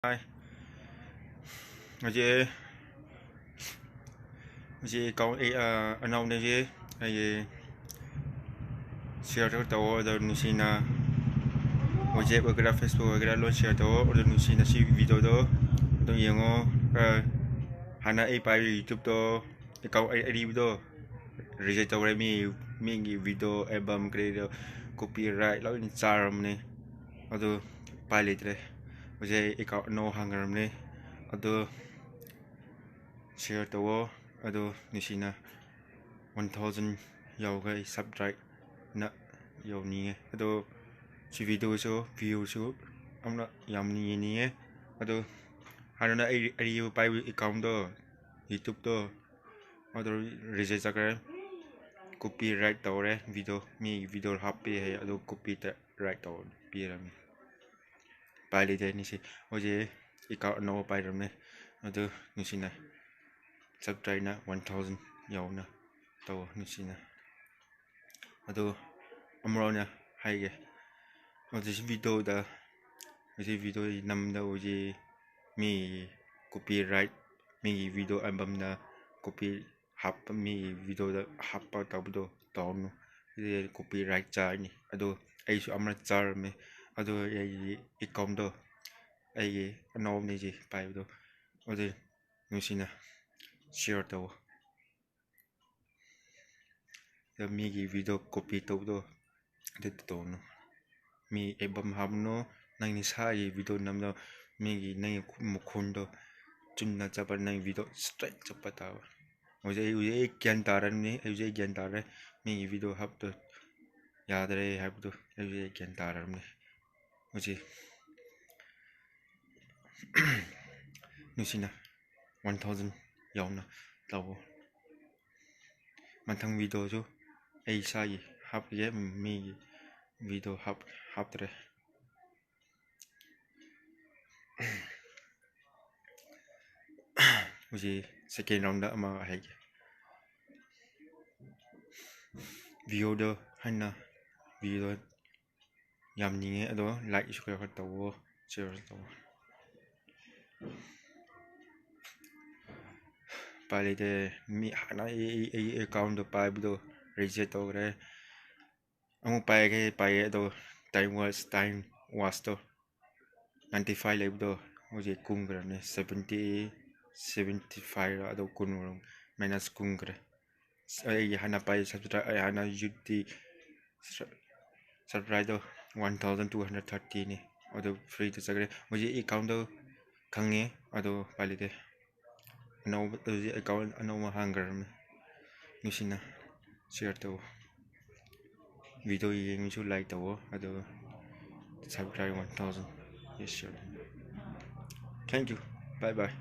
Hai, Oye, oye, kau anong na je, ay share tao da nusina, oye, bagra Facebook bagra lo share tao, da nusina si video do, do yengo, hana ay pa YouTube do, kau ay review do, reject tao mi video album kre copyright lo in charam ne, ado pilot re, oye, kau no hangaram ne, ado share tao, ado nusina 1000 yoga subtract na yow niye ado si video so view so amna yam niye ado hana ai pai account do YouTube do ado reject sakre copyright tawre video happy hai ado copyright taw pi ram pai le de ni si oje account no pai ram ne ado ni sina subtract na 1000 yow na taw ni sina ado amrona haige oje video da oje video nam da oje mi copyright mi video album na copy hap mi video da hapa tabdo tawno ide copyright cha ni ado ai su amra char me ado ai ikom do ai anom ni ji pai do oje nusina share taw da mi video copy tabdo de tawno mi album hamno nang ni sai video namno mi nang mukhundo chunna chapa nang video straight chapa ta uje gyan taran ni uje gyan tare mi video hap to yadre hap to uje gyan taran ni uje nusina 1000 yauna tawo mantang video jo ai sai hap ye mi video hap tre uje second round da ma hai video do hana video yam ni ado like subscribe tawo share tawo pale de mi hana account do pa do reset to re amu pai do time was to 95 live do oje kung gra ne 75 ado kun minus kung gra ai hana pai subscribe ai hana yuti subscribe do 1230 ni ado free to sagre oje account do khange ado pale de no oje account no hangar me nusina share to video yang misu like to ado subscribe 1000 yes sure thank you bye bye